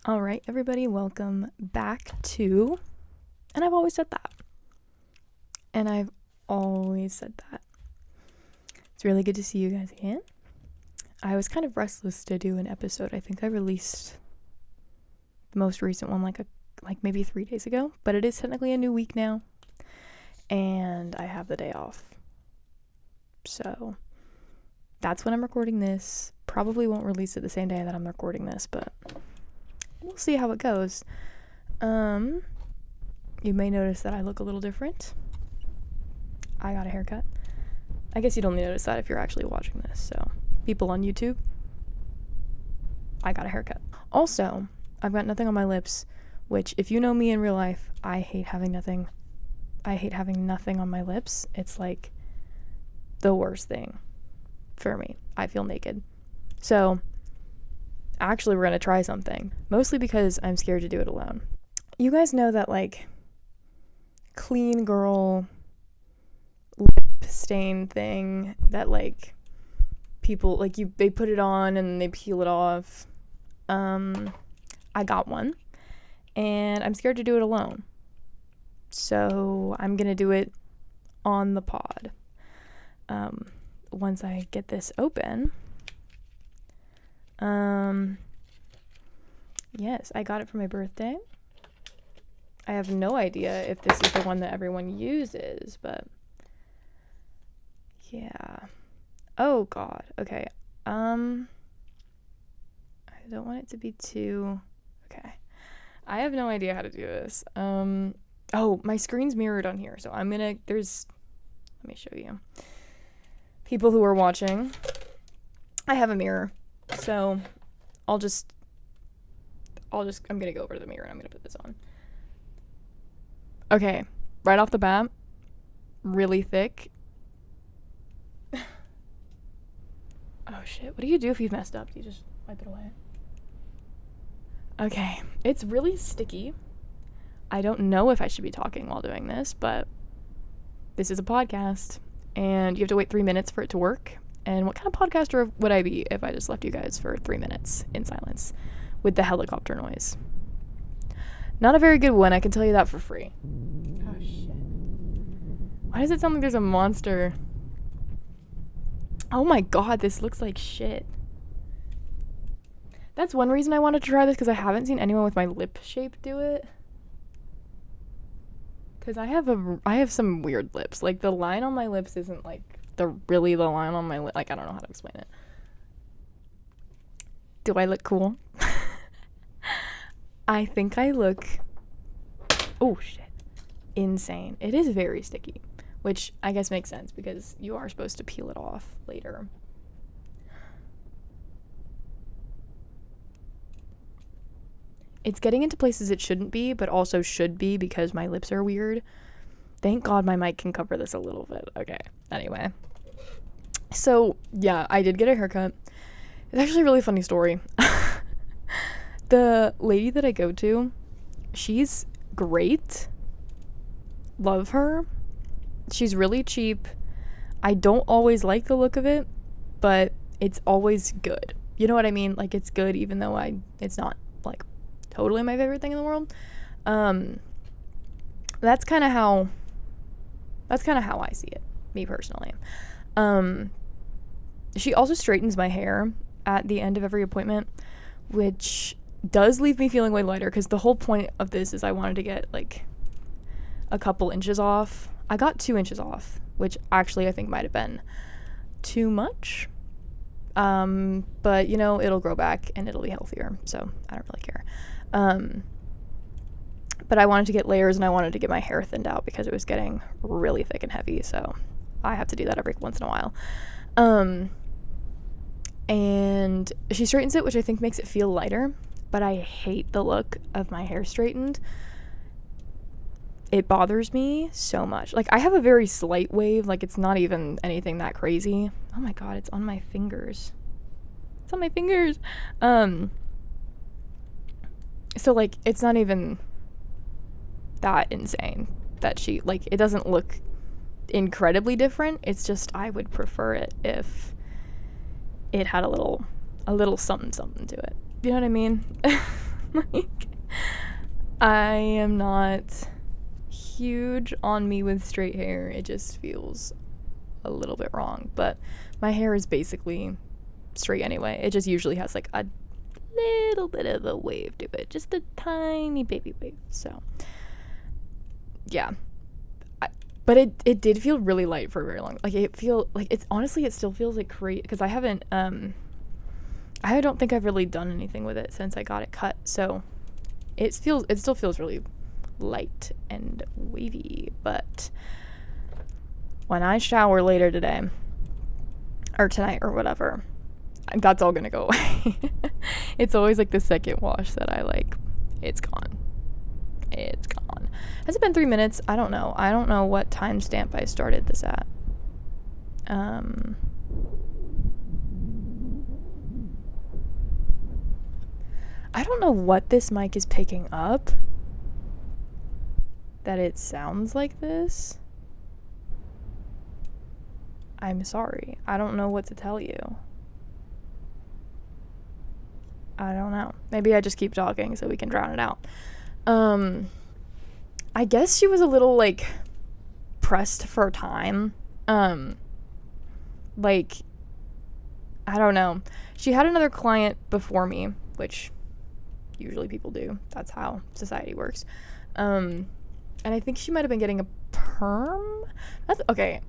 All right, everybody, welcome back to, and I've always said that. And I've always said that. It's really good to see you guys again. I was kind of restless to do an episode. I think I released the most recent one like maybe 3 days ago, but it is technically a new week now, and I have the day off. So that's when I'm recording this. Probably won't release it the same day that I'm recording this, but we'll see how it goes. You may notice that I look a little different. I got a haircut. I guess you'd only notice that if you're actually watching this. So, people on YouTube, I got a haircut. Also, I've got nothing on my lips, which if you know me in real life, I hate having nothing on my lips. It's like the worst thing for me. I feel naked. So, actually, we're going to try something. Mostly because I'm scared to do it alone. You guys know that, like, clean girl lip stain thing that, like, people, like, they put it on and they peel it off. I got one. And I'm scared to do it alone. So, I'm going to do it on the pod. Once I get this open. Yes, I got it for my birthday. I have no idea if this is the one that everyone uses, but yeah. Oh god. Okay. I don't want it to be too okay. I have no idea how to do this. Oh, my screen's mirrored on here, so let me show you. People who are watching, I have a mirror. So, I'm gonna go over to the mirror and I'm gonna put this on. Okay, right off the bat, really thick. Oh shit, what do you do if you've messed up? Do you just wipe it away? Okay, it's really sticky. I don't know if I should be talking while doing this, but this is a podcast, and you have to wait 3 minutes for it to work. And what kind of podcaster would I be if I just left you guys for 3 minutes in silence with the helicopter noise? Not a very good one, I can tell you that for free. Oh, shit. Why does it sound like there's a monster? Oh my god, this looks like shit. That's one reason I wanted to try this, because I haven't seen anyone with my lip shape do it. Because I have some weird lips. Like, the line on my lips isn't, like, the line on my lip. Like, I don't know how to explain it. Do I look cool? I think I look, oh shit, insane. It is very sticky, which I guess makes sense because you are supposed to peel it off later. It's getting into places it shouldn't be, but also should be because my lips are weird. Thank God my mic can cover this a little bit. Okay, anyway. So, yeah, I did get a haircut. It's actually a really funny story. The lady that I go to, she's great. Love her. She's really cheap. I don't always like the look of it, but it's always good. You know what I mean? Like, it's good even though it's not, like, totally my favorite thing in the world. That's kind of how I see it, me personally. She also straightens my hair at the end of every appointment, which does leave me feeling way lighter, because the whole point of this is I wanted to get, like, a couple inches off. I got 2 inches off, which actually I think might have been too much. But, you know, it'll grow back and it'll be healthier, so I don't really care. But I wanted to get layers and I wanted to get my hair thinned out because it was getting really thick and heavy, so I have to do that every once in a while. And she straightens it, which I think makes it feel lighter, but I hate the look of my hair straightened. It bothers me so much. Like, I have a very slight wave, like, it's not even anything that crazy. Oh my god, it's on my fingers. It's on my fingers. So, like, it's not even that insane that she, like, it doesn't look incredibly different. It's just I would prefer it if it had a little something to it. You know what I mean? Like, I am not huge on me with straight hair. It just feels a little bit wrong, but my hair is basically straight anyway. It just usually has like a little bit of a wave to it, just a tiny baby wave. So yeah, but it did feel really light for a very long. Like it still feels like crazy because I don't think I've really done anything with it since I got it cut. So it still feels really light and wavy. But when I shower later today or tonight or whatever, that's all gonna go away. It's always like the second wash that I like. It's gone. Has it been 3 minutes? I don't know what timestamp I started this at. I don't know what this mic is picking up that it sounds like this. I'm sorry. I don't know what to tell you. I don't know. Maybe I just keep talking so we can drown it out. I guess she was a little like pressed for time. Like, I don't know. She had another client before me, which usually people do. That's how society works. And I think she might have been getting a perm. Okay.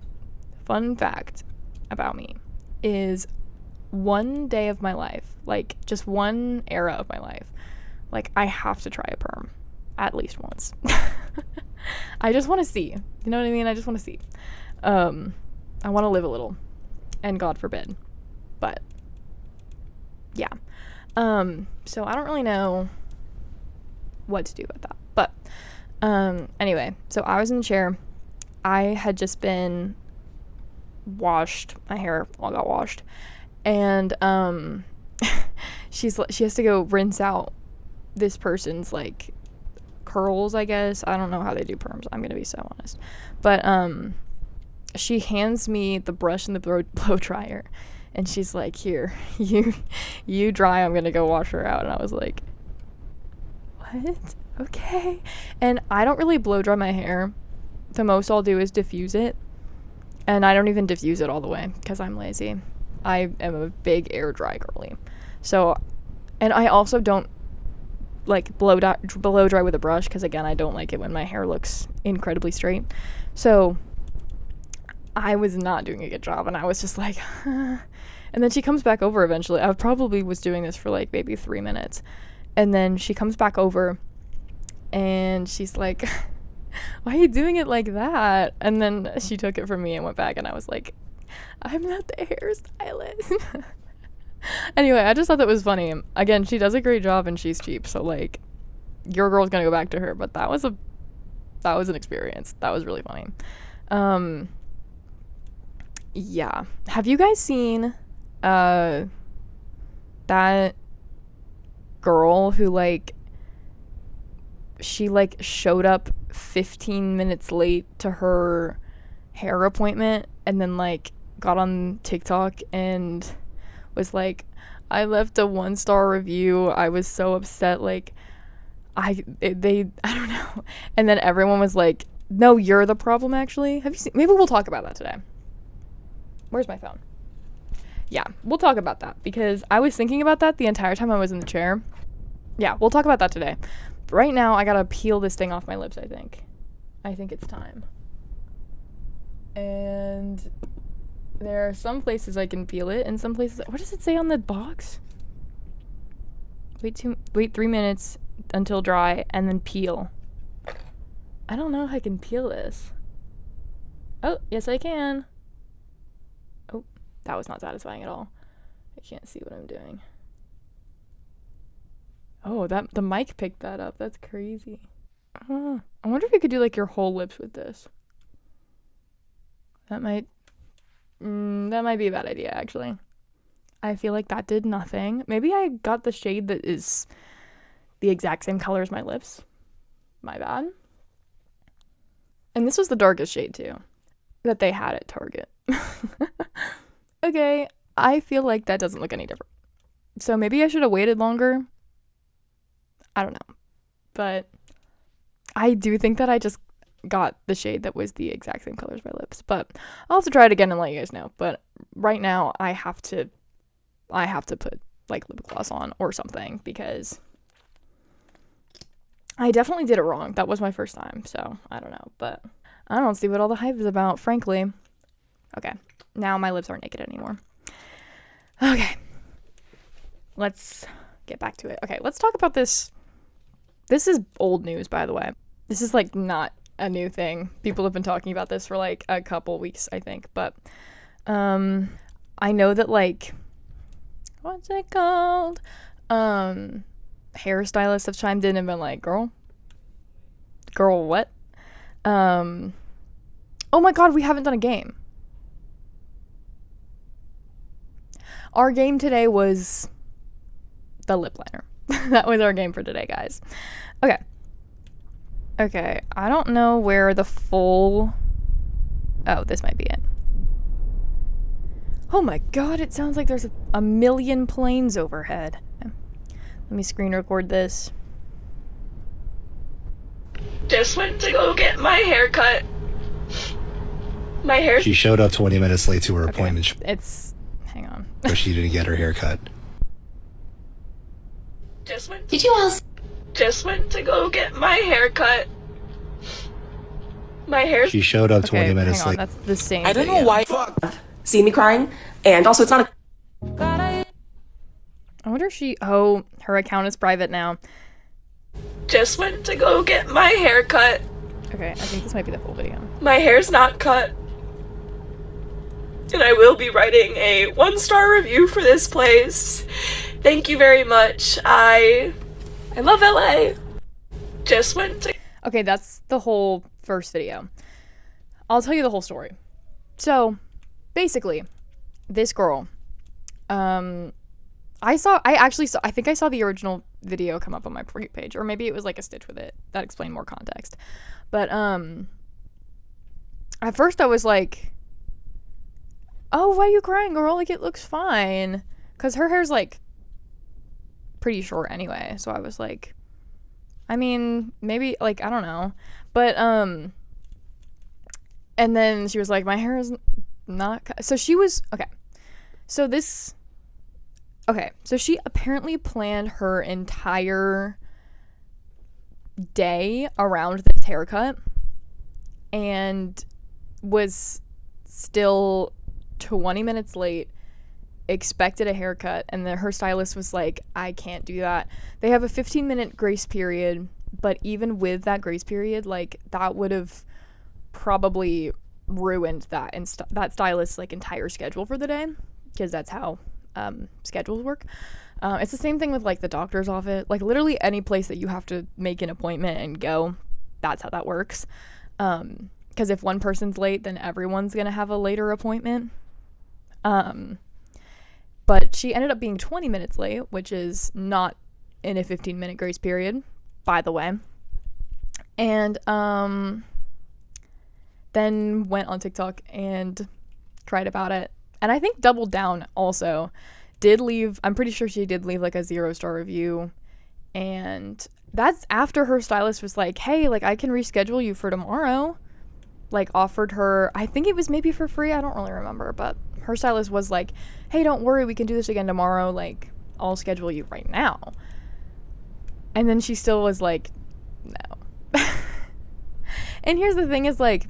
Fun fact about me is one day of my life, like just one era of my life, like I have to try a perm at least once. I just want to see. You know what I mean? I just want to see. I want to live a little, and God forbid. But yeah. So I don't really know what to do about that. But anyway, so I was in the chair. I had just been washed. My hair all got washed. And she has to go rinse out this person's like curls, I guess. I don't know how they do perms. I'm gonna be so honest. But she hands me the brush and the blow dryer, and she's like, "Here, you dry. I'm gonna go wash her out." And I was like, "What? Okay." And I don't really blow dry my hair. The most I'll do is diffuse it, and I don't even diffuse it all the way because I'm lazy. I am a big air dry girly. So, and I also don't like blow dry with a brush because, again, I don't like it when my hair looks incredibly straight. So I was not doing a good job, and I was just like, and then she comes back over eventually. I probably was doing this for like maybe 3 minutes, and then she comes back over and she's like, "Why are you doing it like that?" And then she took it from me and went back, and I was like, "I'm not the hairstylist." Anyway, I just thought that was funny. Again, she does a great job and she's cheap, so like your girl's gonna go back to her. But that was an experience. That was really funny. Yeah. Have you guys seen that girl who like she like showed up 15 minutes late to her hair appointment and then like got on TikTok and was like, "I left a 1-star review. I was so upset. Like, I don't know." And then everyone was like, "No, you're the problem, actually." Have you seen? Maybe we'll talk about that today. Where's my phone? Yeah, we'll talk about that because I was thinking about that the entire time I was in the chair. Yeah, we'll talk about that today. But right now, I gotta peel this thing off my lips, I think. I think it's time. And there are some places I can peel it, and some places... What does it say on the box? Wait 3 minutes until dry, and then peel. I don't know if I can peel this. Oh, yes I can. Oh, that was not satisfying at all. I can't see what I'm doing. Oh, the mic picked that up. That's crazy. I wonder if you could do like your whole lips with this. That might be a bad idea, actually. I feel like that did nothing. Maybe I got the shade that is the exact same color as my lips. My bad. And this was the darkest shade, too, that they had at Target. Okay, I feel like that doesn't look any different. So maybe I should have waited longer. I don't know. But I do think that I just got the shade that was the exact same color as my lips. But I'll have to try it again and let you guys know. But right now I have to put like lip gloss on or something because I definitely did it wrong. That was my first time, so I don't know. But I don't see what all the hype is about, frankly. Okay, now my lips aren't naked anymore. Okay, let's get back to it. Okay, let's talk about this. This is old news, by the way. This is like not a new thing. People have been talking about this for like a couple weeks, I think. But I know that like, what's it called? Hairstylists have chimed in and been like, girl, what? Oh my god, we haven't done a game. Our game today was the lip liner. That was our game for today, guys. Okay, I don't know where the full... Oh, this might be it. Oh my god, it sounds like there's a million planes overhead. Let me screen record this. Just went to go get my hair cut. My hair... She showed up 20 minutes late to her appointment. Hang on. But she didn't get her hair cut. Just went to go get my hair cut. My hair... She showed up 20 minutes hang on, late. that's the same I don't video. know why. See me crying, and also it's not I wonder if she... Oh, her account is private now. Just went to go get my hair cut. Okay, I think this might be the full video. My hair's not cut. And I will be writing a 1-star review for this place. Thank you very much. I love LA. Just went to... Okay, that's the whole first video. I'll tell you the whole story. So, basically, this girl, I think I saw the original video come up on my For You page, or maybe it was like a stitch with it that explained more context. But, at first I was like, oh, why are you crying, girl? Like, it looks fine. Because her hair's, like, pretty short anyway. So I was like, I mean, maybe, like, I don't know. But, and then she was like, my hair is not cut. So she was, so she apparently planned her entire day around this haircut and was still 20 minutes late, expected a haircut, and then her stylist was like, I can't do that. They have a 15-minute grace period, but even with that grace period, like, that would have probably ruined that and that stylist's like entire schedule for the day, because that's how schedules work. It's the same thing with like the doctor's office, like literally any place that you have to make an appointment and go, that's how that works. Because if one person's late, then everyone's gonna have a later appointment. But she ended up being 20 minutes late, which is not in a 15-minute grace period, by the way. And then went on TikTok and cried about it. And I think doubled down also. I'm pretty sure she did leave like a 0-star review. And that's after her stylist was like, hey, like, I can reschedule you for tomorrow. Like, offered her, I think it was maybe for free, I don't really remember, but her stylist was like, hey, don't worry, we can do this again tomorrow, like, I'll schedule you right now. And then she still was like, no. And here's the thing is, like,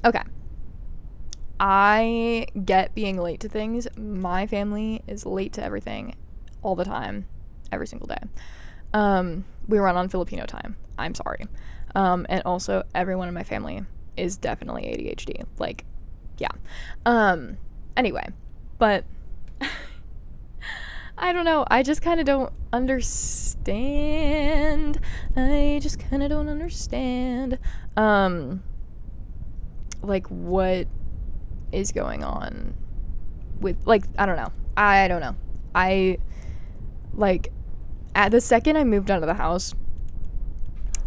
okay, I get being late to things. My family is late to everything all the time, every single day. We run on Filipino time. I'm sorry. And also everyone in my family is definitely ADHD. Like, yeah. Anyway, but I don't know. I just kind of don't understand. Like, what is going on with, like, I don't know. Like, at the second I moved out of the house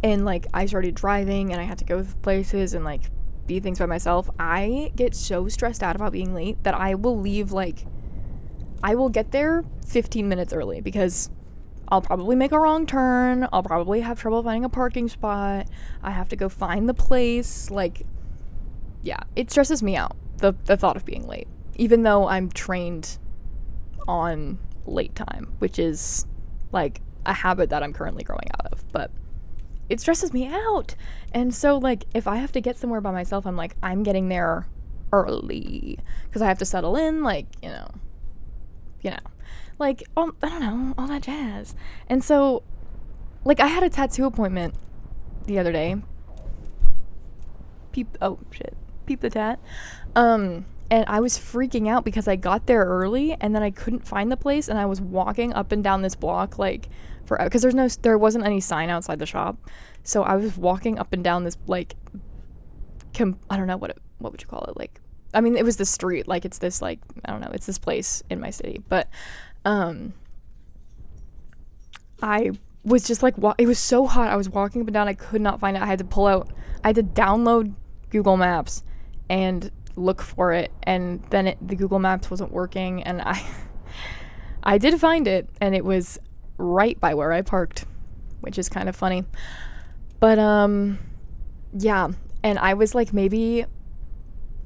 and, like, I started driving and I had to go places and, like, be things by myself, I get so stressed out about being late that I will leave, like, I will get there 15 minutes early because I'll probably make a wrong turn. I'll probably have trouble finding a parking spot. I have to go find the place. Like, yeah, it stresses me out, the thought of being late, even though I'm trained on late time, which is like a habit that I'm currently growing out of, but it stresses me out. And so, like, if I have to get somewhere by myself, I'm like, I'm getting there early because I have to settle in, like, you know, like, I don't know, all that jazz. And so, like, I had a tattoo appointment the other day. Peep the tat. And I was freaking out because I got there early and then I couldn't find the place, and I was walking up and down this block, like, because there wasn't any sign outside the shop. So I was walking up and down this, like, I don't know, what would you call it? Like, I mean, it was the street, like, it's this, like, I don't know, it's this place in my city, but I was just like, it was so hot. I was walking up and down. I could not find it. I had to download Google Maps and look for it. And then the Google Maps wasn't working. And I did find it, and it was right by where I parked, which is kind of funny. But, yeah. And I was like maybe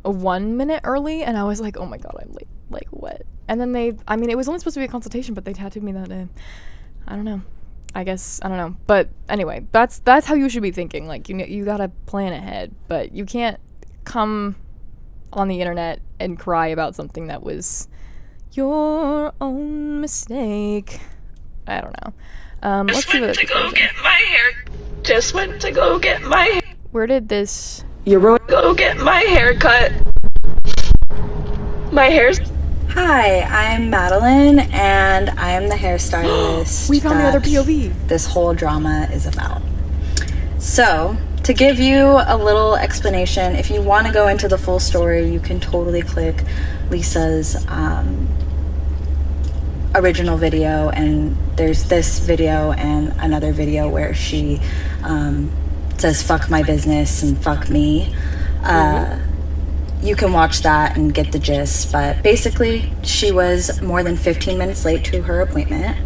1 minute early, and I was like, oh my God, I'm late. Like, what? And then it was only supposed to be a consultation, but they tattooed me that day. I don't know. I guess, I don't know. But anyway, that's how you should be thinking. Like, you gotta plan ahead, but you can't come on the internet and cry about something that was your own mistake. I don't know. Let's see what Just went to go get my hair. Where did this... Go get my hair cut. My hair's... Hi, I'm Madeline, and I am the hairstylist. We found the other POV. This whole drama is about. So, to give you a little explanation, if you want to go into the full story, you can totally click Lisa's original video, and there's this video and another video where she says fuck my business and fuck me. You can watch that and get the gist, but basically she was more than 15 minutes late to her appointment.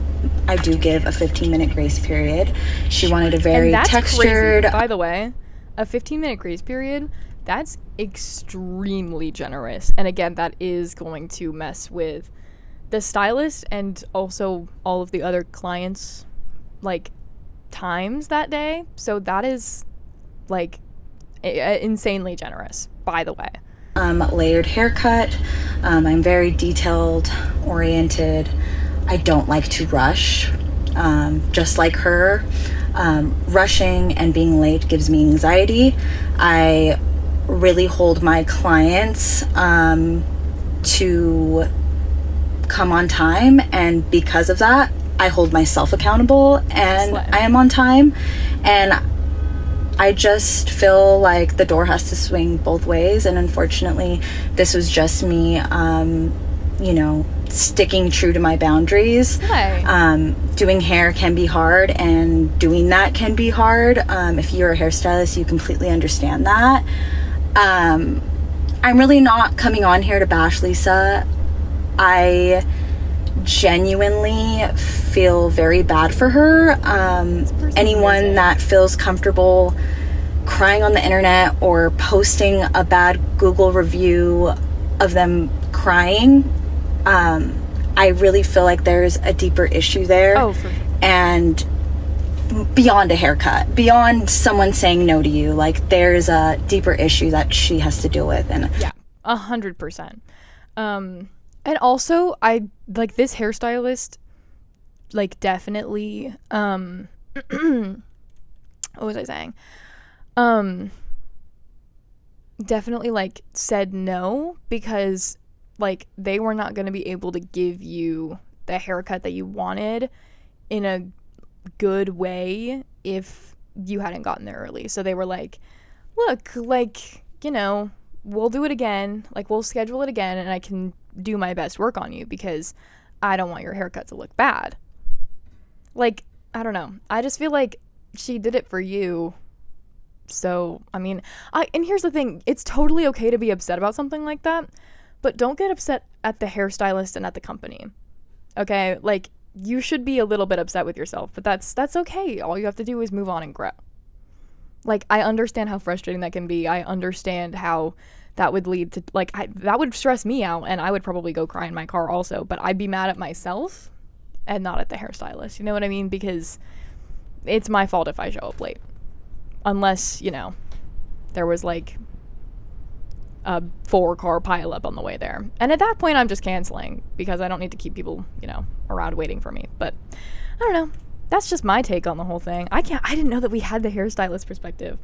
I do give a 15-minute grace period. She wanted a very and that's textured... Crazy. By the way, a 15-minute grace period, that's extremely generous. And again, that is going to mess with the stylist and also all of the other clients, like, times that day. So that is, like, insanely generous, by the way. Layered haircut. I'm very detailed oriented. I don't like to rush. Just like her, rushing and being late gives me anxiety. I really hold my clients to come on time, and because of that, I hold myself accountable and I am on time. And I just feel like the door has to swing both ways, and unfortunately this was just me sticking true to my boundaries. Doing hair can be hard, and doing that can be hard. If you're a hairstylist, you completely understand that. I'm really not coming on here to bash Lisa. I genuinely feel very bad for her. Anyone that feels comfortable crying on the internet or posting a bad Google review of them crying, I really feel like there's a deeper issue there. Oh, for sure. And beyond a haircut, beyond someone saying no to you, like, there's a deeper issue that she has to deal with. And yeah, 100%. And also, I like this hairstylist, like, definitely, what was I saying? Definitely, like, said no, because, like, they were not going to be able to give you the haircut that you wanted in a good way if you hadn't gotten there early. So they were like, look, like, we'll do it again. Like, we'll schedule it again, and I can do my best work on you because I don't want your haircut to look bad. Like, I don't know. I just feel like she did it for you. So, I mean, and here's the thing. It's totally okay to be upset about something like that, but don't get upset at the hairstylist and at the company. Okay? Like, you should be a little bit upset with yourself, but that's okay. All you have to do is move on and grow. Like, I understand how frustrating that can be. I understand how that would lead to, like, that would stress me out, and I would probably go cry in my car also, but I'd be mad at myself and not at the hairstylist. You know what I mean? Because it's my fault if I show up late. Unless, you know, there was, like, a 4-car pileup on the way there. And at that point, I'm just canceling, because I don't need to keep people, you know, around waiting for me. But, I don't know. That's just my take on the whole thing. I didn't know that we had the hairstylist perspective.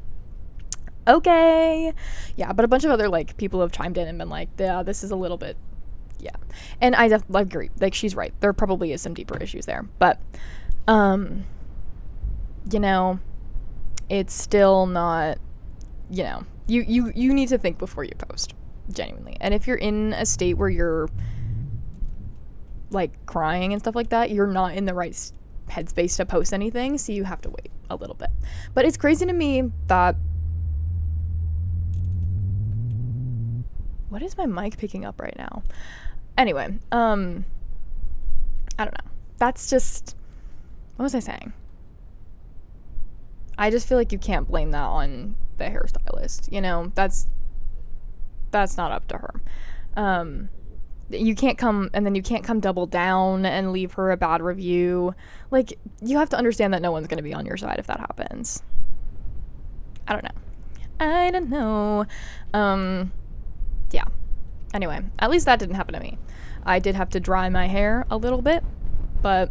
Okay. Yeah, but a bunch of other, like, people have chimed in and been like, yeah, this is a little bit, yeah. And I agree. Like, she's right. There probably is some deeper issues there. But, you know, it's still not, you know, you need to think before you post, genuinely. And if you're in a state where you're, like, crying and stuff like that, you're not in the right headspace to post anything, so you have to wait a little bit. But it's crazy to me that, what is my mic picking up right now? Anyway, I don't know. That's just, what was I saying? I just feel like you can't blame that on the hairstylist. You know, that's not up to her. You can't come double down and leave her a bad review. Like, you have to understand that no one's going to be on your side if that happens. I don't know. Yeah. Anyway, at least that didn't happen to me. I did have to dry my hair a little bit, but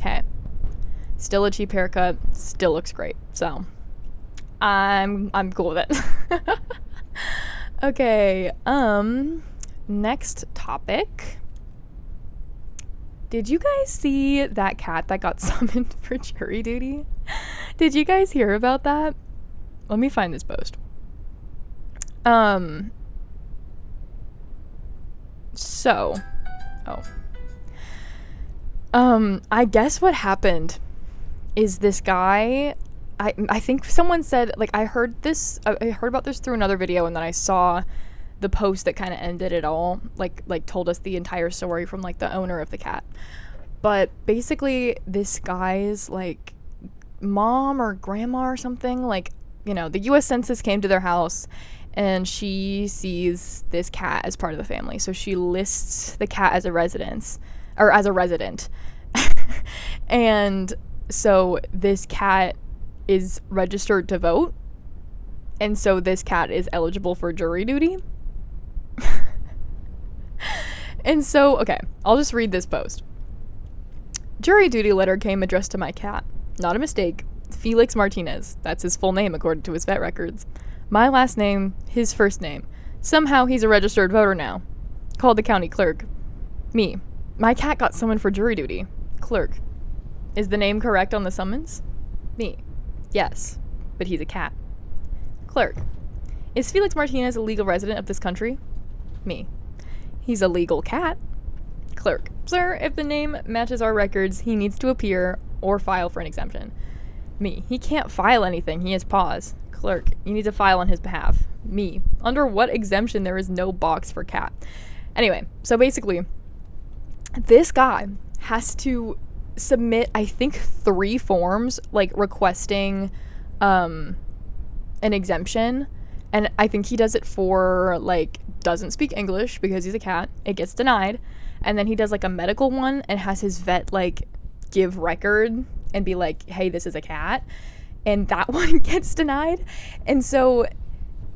hey, still a cheap haircut, still looks great. So, I'm cool with it. Okay, next topic. Did you guys see that cat that got summoned for jury duty? Did you guys hear about that? Let me find this post. I guess what happened is this guy, I think someone said, like, I heard about this through another video, and then I saw the post that kind of ended it all, like told us the entire story from, like, the owner of the cat. But basically, this guy's, like, mom or grandma or something, like, you know, the US Census came to their house, and she sees this cat as part of the family. So she lists the cat as a resident. And so this cat is registered to vote. And so this cat is eligible for jury duty. And so, okay, I'll just read this post. Jury duty letter came addressed to my cat. Not a mistake. Felix Martinez. That's his full name according to his vet records. My last name, his first name. Somehow he's a registered voter now. Called the county clerk. Me. My cat got summoned for jury duty. Clerk. Is the name correct on the summons? Me. Yes, but he's a cat. Clerk. Is Felix Martinez a legal resident of this country? Me. He's a legal cat. Clerk. Sir, if the name matches our records, he needs to appear or file for an exemption. Me. He can't file anything. He has paws. Clerk. You need to file on his behalf. Me. Under what exemption there is no box for cat? Anyway, so basically, this guy has to submit, I think, 3 forms, like, requesting an exemption. And I think he does it for, like, doesn't speak English because he's a cat. It gets denied. And then he does, like, a medical one and has his vet, like, give record and be like, hey, this is a cat. And that one gets denied. And so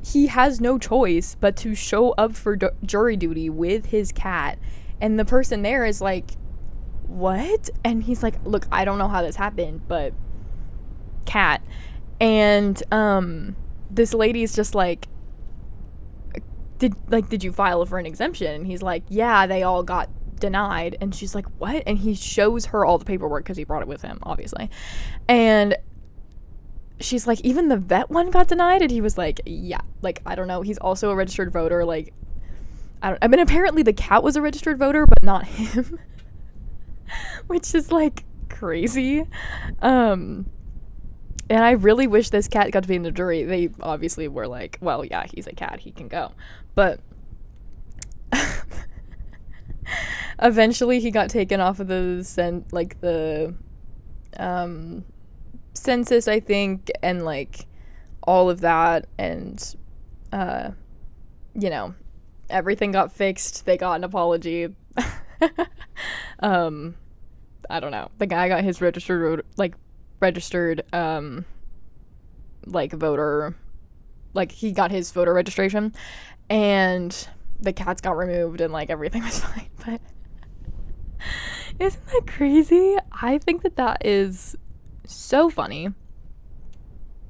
he has no choice but to show up for jury duty with his cat. And the person there is like, what? And he's like, look, I don't know how this happened, but cat. And this lady's just like, did you file for an exemption? And he's like, yeah, they all got denied. And she's like, what? And he shows her all the paperwork because he brought it with him, obviously. And she's like, even the vet one got denied? And he was like, yeah, like, I don't know. He's also a registered voter. Like, I mean, apparently the cat was a registered voter, but not him. Which is, like, crazy. And I really wish this cat got to be in the jury. They obviously were like, well, yeah, he's a cat. He can go. But Eventually he got taken off of the census, I think, and like all of that, and you know, everything got fixed. They got an apology. I don't know. The guy got his registered voter, like he got his voter registration, and the cats got removed, and like everything was fine. But isn't that crazy? I think that is so funny.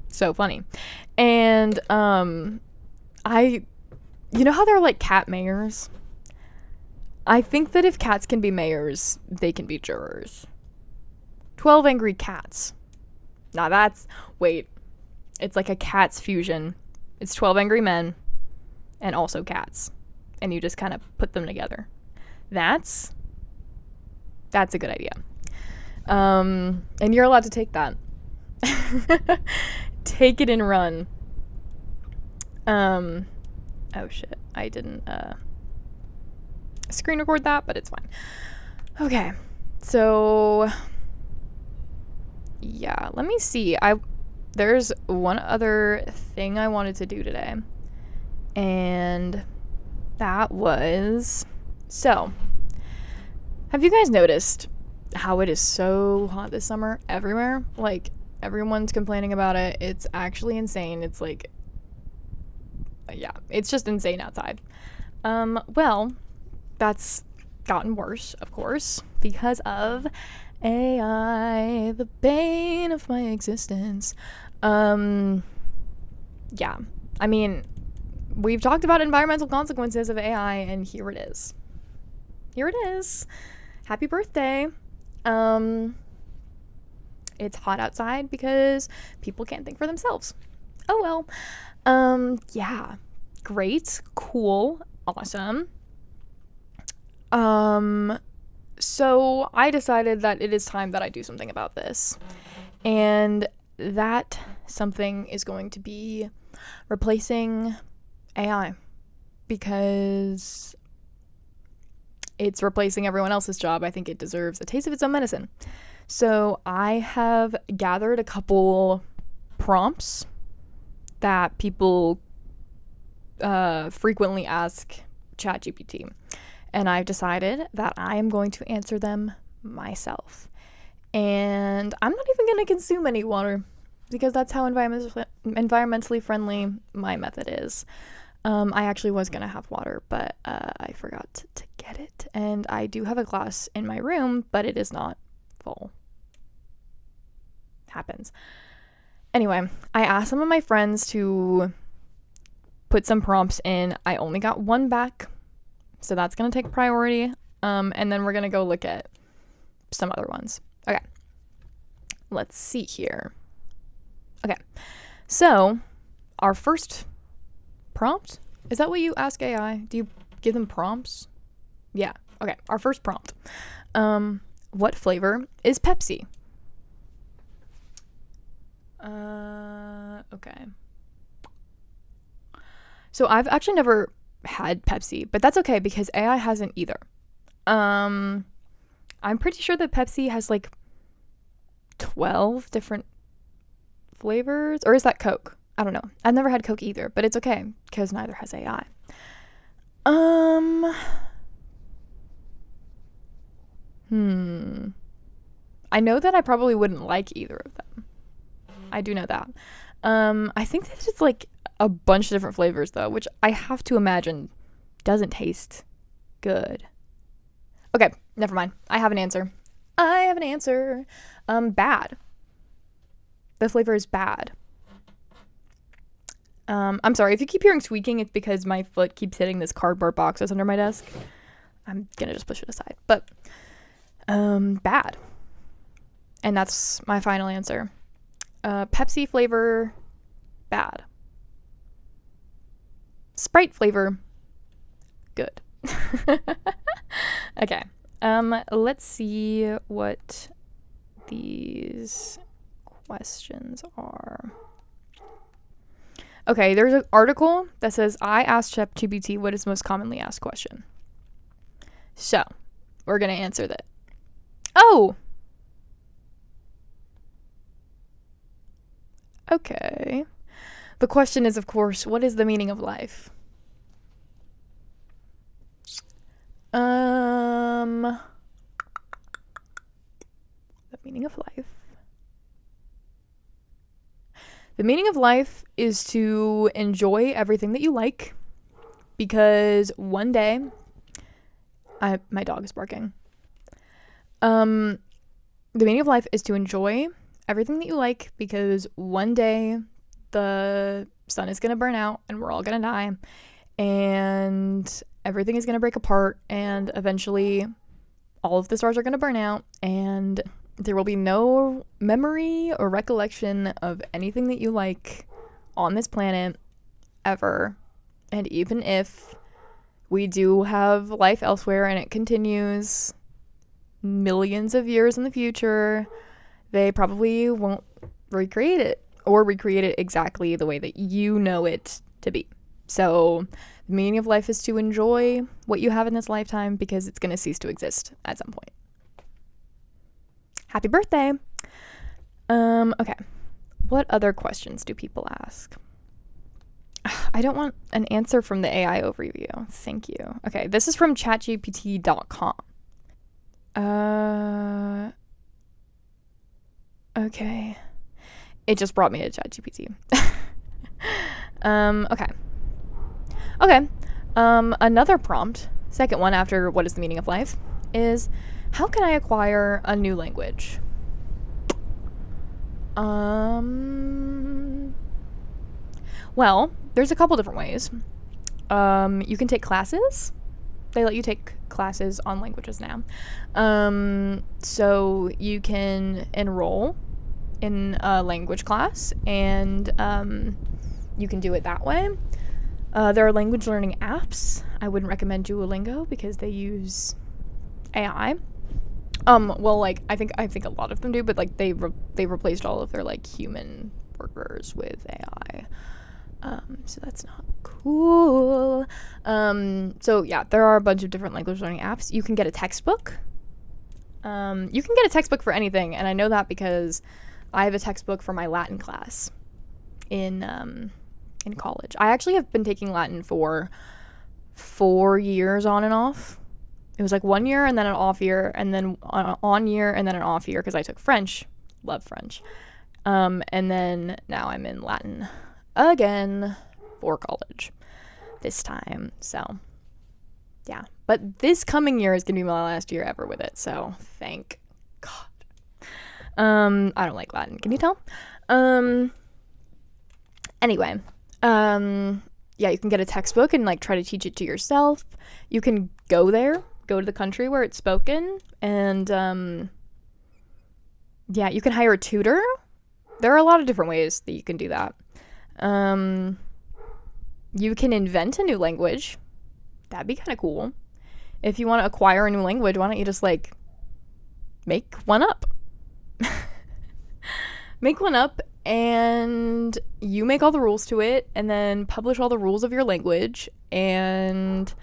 So funny. And you know how they're like cat mayors? I think that if cats can be mayors, they can be jurors. 12 Angry Cats. Now it's like a Cats fusion. It's 12 Angry Men and also cats. And you just kind of put them together. That's a good idea. And you're allowed to take that. Take it and run. Oh shit. I didn't screen record that, but it's fine. Okay. So yeah, let me see. There's one other thing I wanted to do today. And that was, so have you guys noticed how it is so hot this summer everywhere? Like everyone's complaining about it. It's actually insane. It's like, yeah, it's just insane outside. Well, that's gotten worse, of course, because of AI, the bane of my existence. Yeah, I mean, we've talked about environmental consequences of AI, and here it is. Here it is. Happy birthday. It's hot outside because people can't think for themselves. Oh well. Yeah. Great. Cool. Awesome. So I decided that it is time that I do something about this. And that something is going to be replacing AI, because it's replacing everyone else's job. I think it deserves a taste of its own medicine. So I have gathered a couple prompts that people frequently ask Chat GPT. And I've decided that I am going to answer them myself. And I'm not even going to consume any water, because that's how environmentally friendly my method is. I actually was going to have water, but I forgot to get it. And I do have a glass in my room, but it is not full. Happens. Anyway, I asked some of my friends to put some prompts in. I only got one back, so that's going to take priority. And then we're going to go look at some other ones. Okay. Let's see here. Okay. So, our first prompt, is that what you ask AI? Do you give them prompts? Yeah. Okay. Our first prompt. What flavor is Pepsi? Okay. So I've actually never had Pepsi, but that's okay because AI hasn't either. I'm pretty sure that Pepsi has like 12 different flavors, or is that Coke? I don't know. I've never had Coke either, but it's okay because neither has AI. I know that I probably wouldn't like either of them. I do know that. I think that it's like a bunch of different flavors though, which I have to imagine doesn't taste good. Okay, never mind. I have an answer. Bad. The flavor is bad. I'm sorry, if you keep hearing squeaking, it's because my foot keeps hitting this cardboard box that's under my desk. I'm gonna just push it aside. But, bad. And that's my final answer. Pepsi flavor, bad. Sprite flavor, good. Okay. Let's see what these questions are. Okay, there's an article that says, I asked ChatGPT what is most commonly asked question. So, we're going to answer that. Oh! Okay. The question is, of course, what is the meaning of life? The meaning of life. The meaning of life is to enjoy everything that you like, because one day, my dog is barking. The meaning of life is to enjoy everything that you like, because one day the sun is going to burn out and we're all going to die, and everything is going to break apart, and eventually all of the stars are going to burn out, and there will be no memory or recollection of anything that you like on this planet ever. And even if we do have life elsewhere and it continues millions of years in the future, they probably won't recreate it, or recreate it exactly the way that you know it to be. So the meaning of life is to enjoy what you have in this lifetime, because it's going to cease to exist at some point. Happy birthday. Okay. What other questions do people ask? I don't want an answer from the AI overview. Thank you. Okay, this is from chatgpt.com. Okay. It just brought me to ChatGPT. Okay. Another prompt, second one after what is the meaning of life, is how can I acquire a new language? Well, there's a couple different ways. You can take classes. They let you take classes on languages now. So you can enroll in a language class, and you can do it that way. There are language learning apps. I wouldn't recommend Duolingo because they use AI. Well, like I think a lot of them do, but like they replaced all of their like human workers with AI. So that's not cool. So yeah, there are a bunch of different language learning apps. You can get a textbook. You can get a textbook for anything, and I know that because I have a textbook for my Latin class in college. I actually have been taking Latin for 4 years on and off. It was like 1 year and then an off year, and then an on year and then an off year because I took French. Love French. And then now I'm in Latin again for college this time. So yeah, but this coming year is gonna be my last year ever with it, so thank God. I don't like Latin, can you tell? Anyway, yeah, you can get a textbook and like try to teach it to yourself. You can go to the country where it's spoken, and yeah, you can hire a tutor. There are a lot of different ways that you can do that. You can invent a new language. That'd be kind of cool. If you want to acquire a new language, why don't you just like make one up? Make one up, and you make all the rules to it, and then publish all the rules of your language, and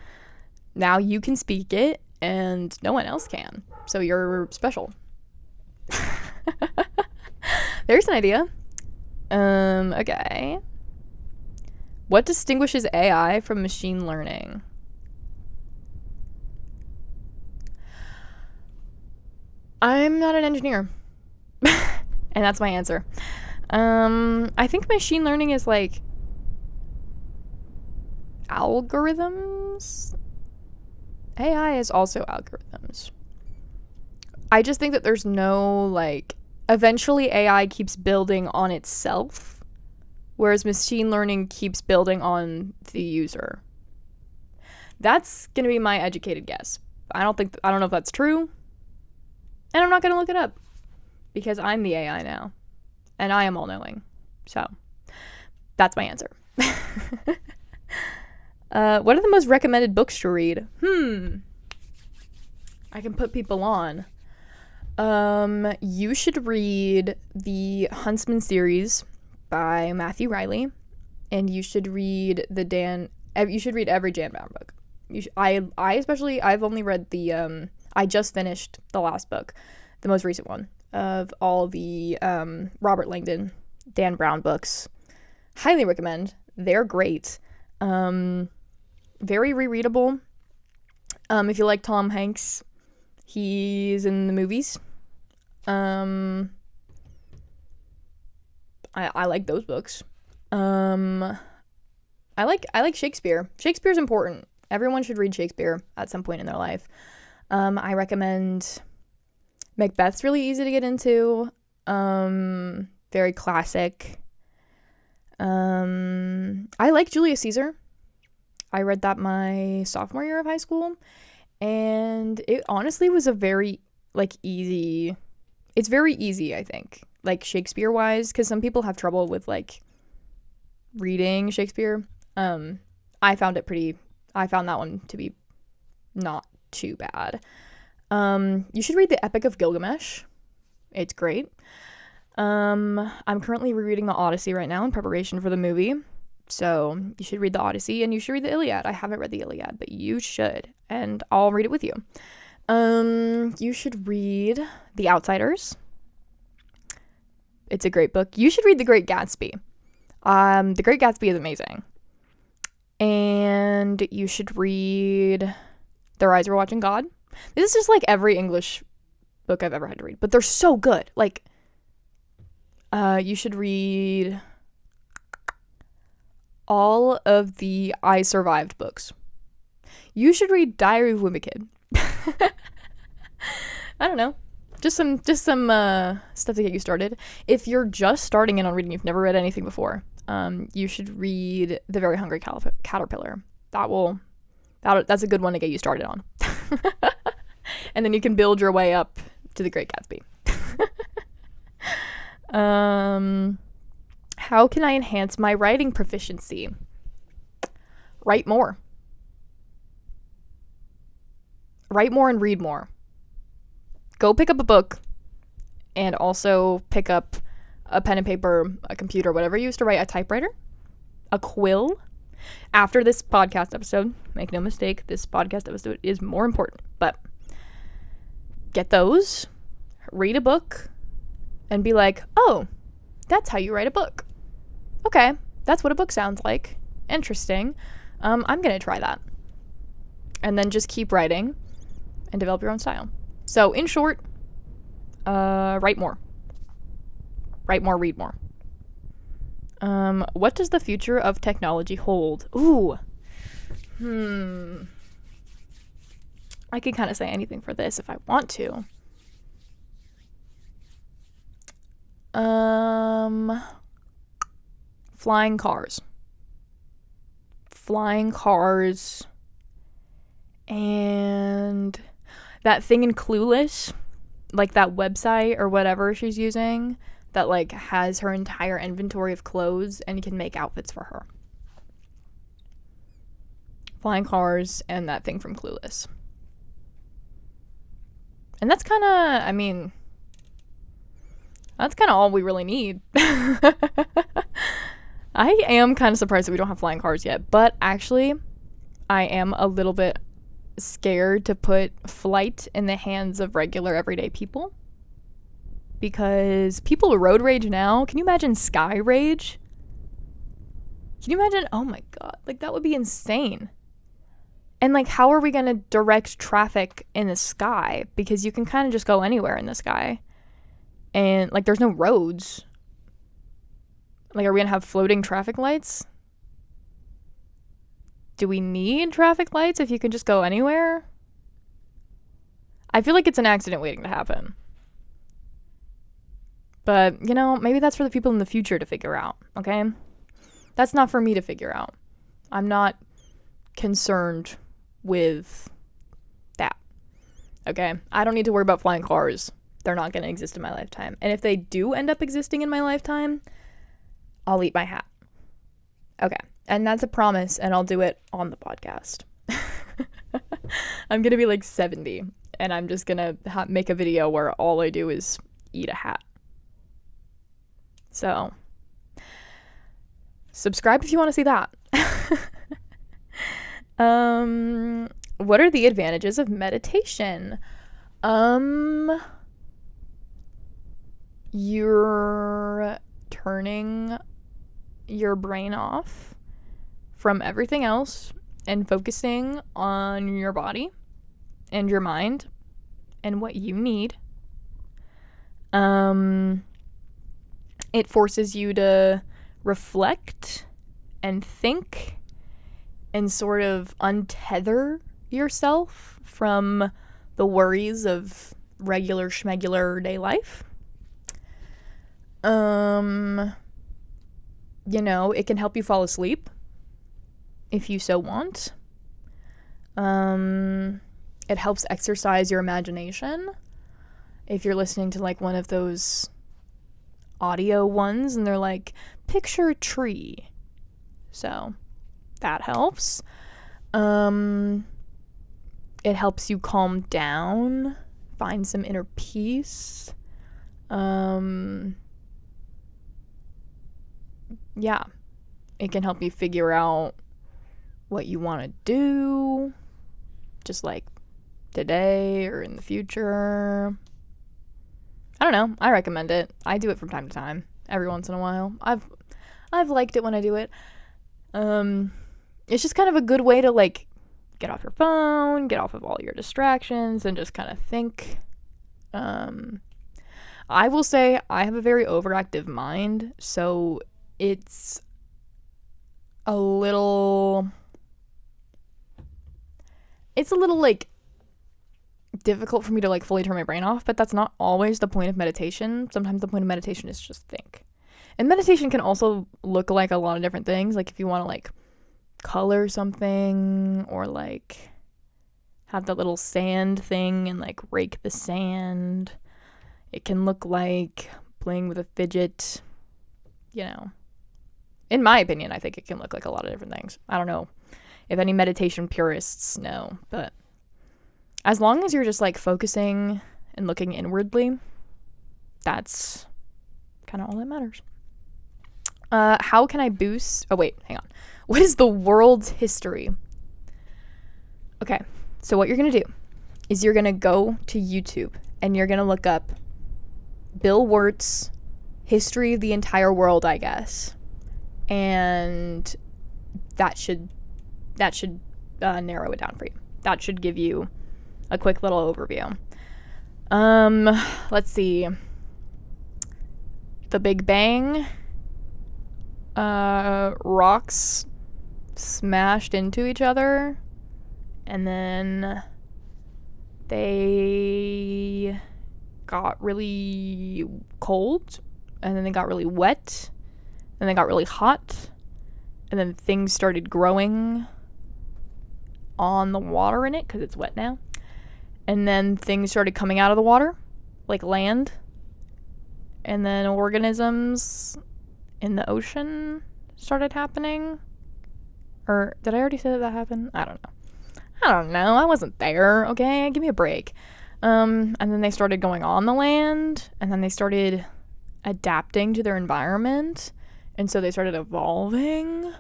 now you can speak it and no one else can, so you're special. There's an idea. Okay, what distinguishes AI from machine learning? I'm not an engineer. And that's my answer. I think machine learning is like algorithms. AI is also algorithms. I just think that there's no like, eventually AI keeps building on itself, whereas machine learning keeps building on the user. That's gonna be my educated guess. I don't know if that's true, and I'm not gonna look it up because I'm the AI now, and I am all-knowing. So that's my answer. What are the most recommended books to read? I can put people on. You should read the Huntsman series by Matthew Riley, and you should read every Dan Brown book. I've only read the I just finished the last book, the most recent one of all the Robert Langdon, Dan Brown books. Highly recommend. They're great. Very rereadable. If you like Tom Hanks, he's in the movies. I like those books. I like Shakespeare. Shakespeare's important. Everyone should read Shakespeare at some point in their life. I recommend Macbeth's really easy to get into. Very classic. I like Julius Caesar. I read that my sophomore year of high school, and it honestly was a very easy. It's very easy, I think, Shakespeare wise, because some people have trouble with reading Shakespeare. I found that one to be not too bad. You should read the Epic of Gilgamesh. It's great. I'm currently rereading the Odyssey right now in preparation for the movie. So you should read the Odyssey, and you should read the Iliad. I haven't read the Iliad, but you should, and I'll read it with you. You should read The Outsiders. It's a great book. You should read The Great Gatsby. The Great Gatsby is amazing. And you should read Their Eyes Were Watching God. This is just every English book I've ever had to read, but they're so good. You should read all of the I Survived books. You should read Diary of a Wimpy Kid. I don't know. Just some stuff to get you started. If you're just starting in on reading, you've never read anything before, you should read The Very Hungry Caterpillar. That's a good one to get you started on. And then you can build your way up to The Great Gatsby. How can I enhance my writing proficiency? Write more. Write more and read more. Go pick up a book, and also pick up a pen and paper, a computer, whatever you used to write, a typewriter, a quill. After this podcast episode, make no mistake, this podcast episode is more important, but get those, read a book, and be like, oh, that's how you write a book. Okay, that's what a book sounds like. Interesting. I'm going to try that. And then just keep writing and develop your own style. So, in short, write more. Write more, read more. What does the future of technology hold? Ooh. I could kind of say anything for this if I want to. Flying cars. And that thing in Clueless, that website or whatever she's using that has her entire inventory of clothes and can make outfits for her. Flying cars and that thing from Clueless. And that's kind of, that's kind of all we really need. I am kind of surprised that we don't have flying cars yet, but actually, I am a little bit scared to put flight in the hands of regular everyday people, because people road rage now. Can you imagine sky rage? Can you imagine? Oh my god, that would be insane. And how are we gonna direct traffic in the sky, because you can kind of just go anywhere in the sky, and there's no roads. Are we gonna have floating traffic lights? Do we need traffic lights if you can just go anywhere? I feel like it's an accident waiting to happen. But, maybe that's for the people in the future to figure out, okay? That's not for me to figure out. I'm not concerned with that, okay? I don't need to worry about flying cars. They're not going to exist in my lifetime. And if they do end up existing in my lifetime, I'll eat my hat. Okay. And that's a promise, and I'll do it on the podcast. I'm going to be 70, and I'm just going to make a video where all I do is eat a hat. So, subscribe if you want to see that. What are the advantages of meditation? You're turning your brain off from everything else and focusing on your body and your mind and what you need. It forces you to reflect and think and sort of untether yourself from the worries of regular schmegular day life. You know, it can help you fall asleep if you so want. It helps exercise your imagination. If you're listening to like one of those audio ones and they're like, picture a tree. So that helps. It helps you calm down, find some inner peace. Yeah, it can help you figure out what you want to do, just like today or in the future. I don't know. I recommend it. I do it from time to time, every once in a while. I've liked it when I do it. It's just kind of a good way to like get off your phone, get off of all your distractions, and just kind of think. I will say I have a very overactive mind, so it's a little like difficult for me to like fully turn my brain off, but that's not always the point of meditation. Sometimes the point of meditation is just think. And meditation can also look like a lot of different things. Like if you want to like color something or like have that little sand thing and like rake the sand. It can look like playing with a fidget, you know. In my opinion, I think it can look like a lot of different things. I don't know if any meditation purists know, but as long as you're just like focusing and looking inwardly, that's kind of all that matters. How can I boost? Oh, wait, hang on. What is the world's history? Okay, so what you're going to do is you're going to go to YouTube and you're going to look up Bill Wirt's History of the Entire World, I guess. And that should narrow it down for you. That should give you a quick little overview. Let's see. The Big Bang. Rocks smashed into each other. And then they got really cold. And then they got really wet. And they got really hot. And then things started growing on the water in it because it's wet now. And then things started coming out of the water, like land. And then organisms in the ocean started happening. Or did I already say that happened? I don't know. I wasn't there, okay? Give me a break. And then they started going on the land. And then they started adapting to their environment. And so they started evolving.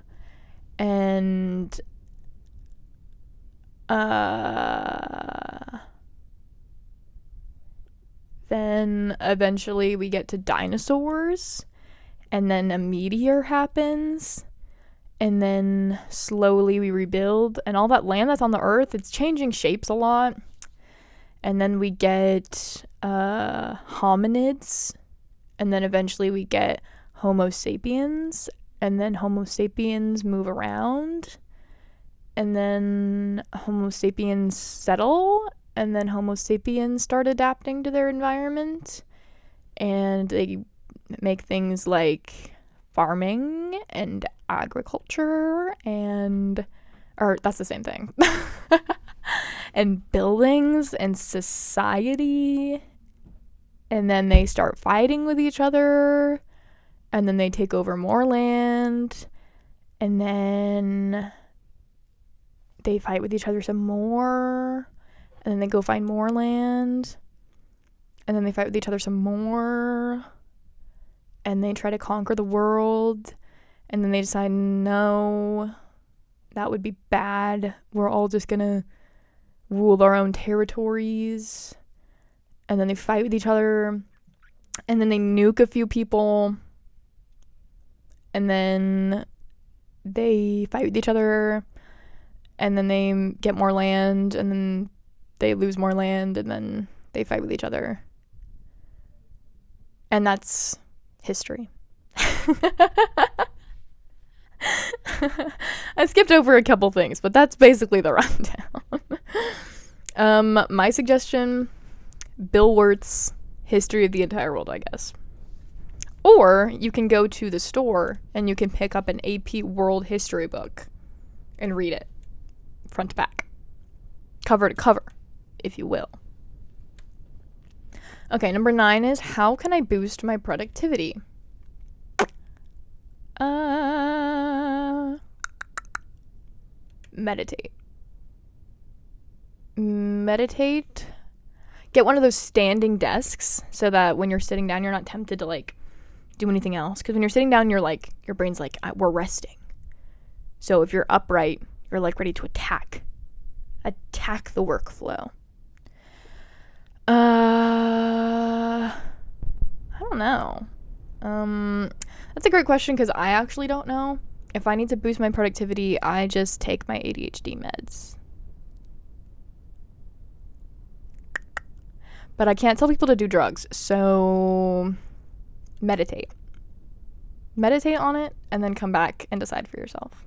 And then eventually we get to dinosaurs, and then a meteor happens, and then slowly we rebuild, and all that land that's on the earth, it's changing shapes a lot. And then we get hominids, and then eventually we get Homo sapiens, and then Homo sapiens move around, and then Homo sapiens settle, and then Homo sapiens start adapting to their environment, and they make things like farming and agriculture or that's the same thing, and buildings and society, and then they start fighting with each other, and then they take over more land, and then they fight with each other some more, and then they go find more land, and then they fight with each other some more, and they try to conquer the world, and then they decide, no, that would be bad. We're all just gonna rule our own territories. and then they fight with each other, and then they nuke a few people, and then they fight with each other, and then they get more land, and then they lose more land, and then they fight with each other. And that's history. I skipped over a couple things, but that's basically the rundown. My suggestion, Bill Wirt's History of the Entire World, I guess. Or you can go to the store and you can pick up an AP World History book and read it front to back, cover to cover, if you will. Okay, number 9 is, how can I boost my productivity? Meditate. Get one of those standing desks so that when you're sitting down, you're not tempted to like do anything else. Because when you're sitting down, you're like, your brain's like, we're resting. So if you're upright, you're like ready to attack the workflow. I don't know. That's a great question because I actually don't know. If I need to boost my productivity, I just take my ADHD meds. But I can't tell people to do drugs, so meditate. Meditate on it and then come back and decide for yourself.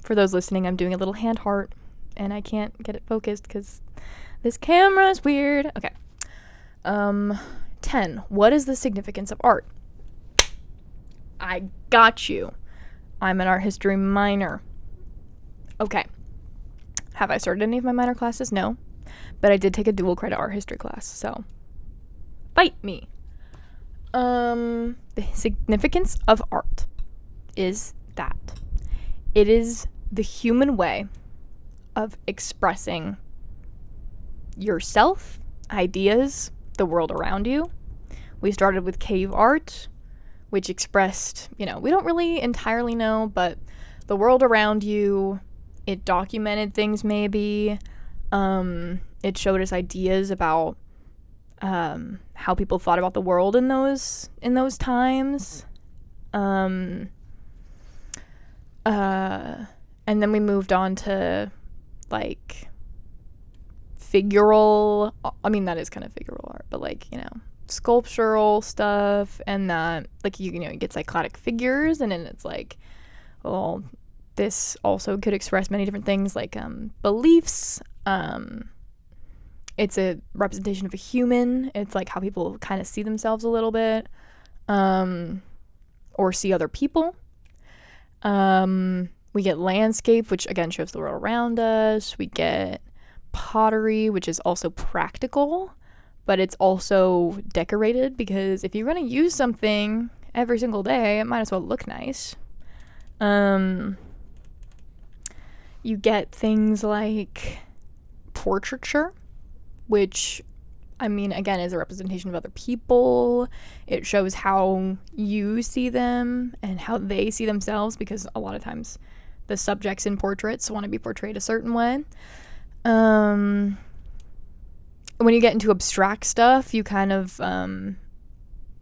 For those listening, I'm doing a little hand heart and I can't get it focused because this camera is weird. Okay. 10. What is the significance of art? I got you. I'm an art history minor. Okay. Have I started any of my minor classes? No. But I did take a dual credit art history class, so fight me. The significance of art is that it is the human way of expressing yourself, ideas, the world around you. We started with cave art, which expressed, we don't really entirely know, but the world around you, it documented things maybe. It showed us ideas about how people thought about the world in those times. And then we moved on to like figural, that is kind of figural art, but like, sculptural stuff, and that like you get cycladic figures, and then it's like, well, this also could express many different things like beliefs. It's a representation of a human. It's like how people kind of see themselves a little bit, or see other people. We get landscape, which again shows the world around us. We get pottery, which is also practical, but it's also decorated, because if you're going to use something every single day, it might as well look nice. You get things like portraiture, which, again, is a representation of other people. It shows how you see them and how they see themselves, because a lot of times the subjects in portraits want to be portrayed a certain way. When you get into abstract stuff, you kind of,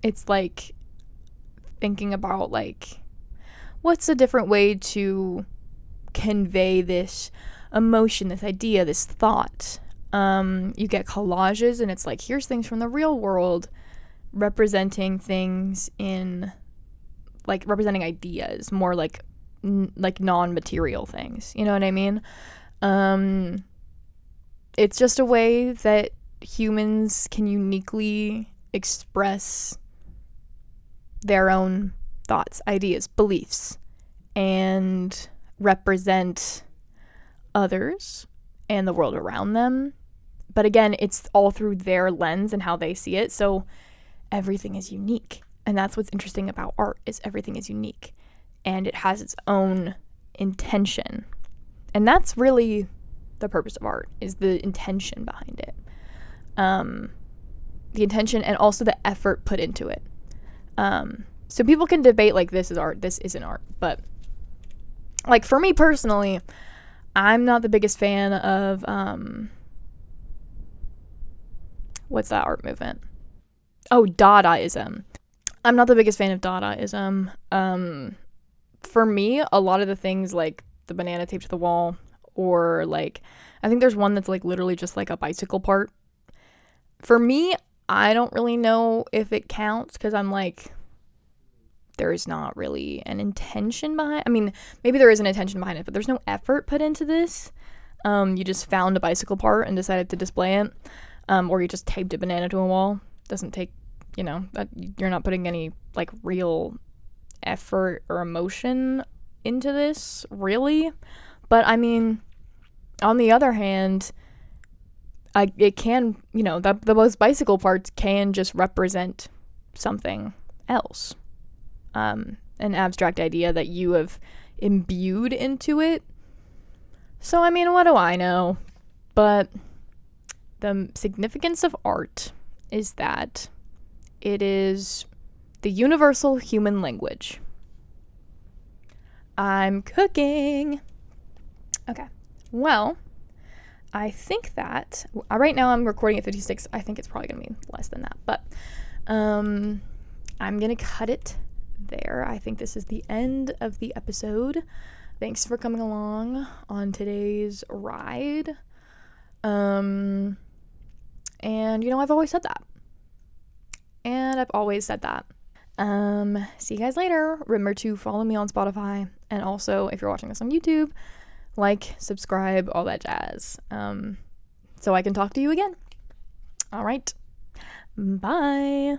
it's like thinking about like, what's a different way to convey this emotion, this idea, this thought. You get collages, and it's like, here's things from the real world representing things in, like, representing ideas, more like non-material things, you know what I mean? It's just a way that humans can uniquely express their own thoughts, ideas, beliefs, and represent others and the world around them. But again, it's all through their lens and how they see it, so everything is unique. And that's what's interesting about art, is everything is unique and it has its own intention. And that's really the purpose of art, is the intention behind it. The intention and also the effort put into it. So people can debate like, this is art, this isn't art, but like for me personally, I'm not the biggest fan of What's that art movement? Oh, Dadaism. I'm not the biggest fan of Dadaism. For me, a lot of the things like the banana taped to the wall, or like, I think there's one that's like literally just like a bicycle part. For me, I don't really know if it counts because I'm like, there's not really an intention behind. I mean, maybe there is an intention behind it, but there's no effort put into this. You just found a bicycle part and decided to display it, or you just taped a banana to a wall. Doesn't take, you're not putting any like real effort or emotion into this, really. But I mean, on the other hand, it can, those bicycle parts can just represent something else. An abstract idea that you have imbued into it. So, I mean, what do I know? But the significance of art is that it is the universal human language. I'm cooking. Okay. Well, I think that right now I'm recording at 56. I think it's probably going to be less than that. But I'm going to cut it there. I think this is the end of the episode. Thanks for coming along on today's ride. And I've always said that. See you guys later. Remember to follow me on Spotify, and also if you're watching this on YouTube, like, subscribe, all that jazz. So I can talk to you again. All right. Bye.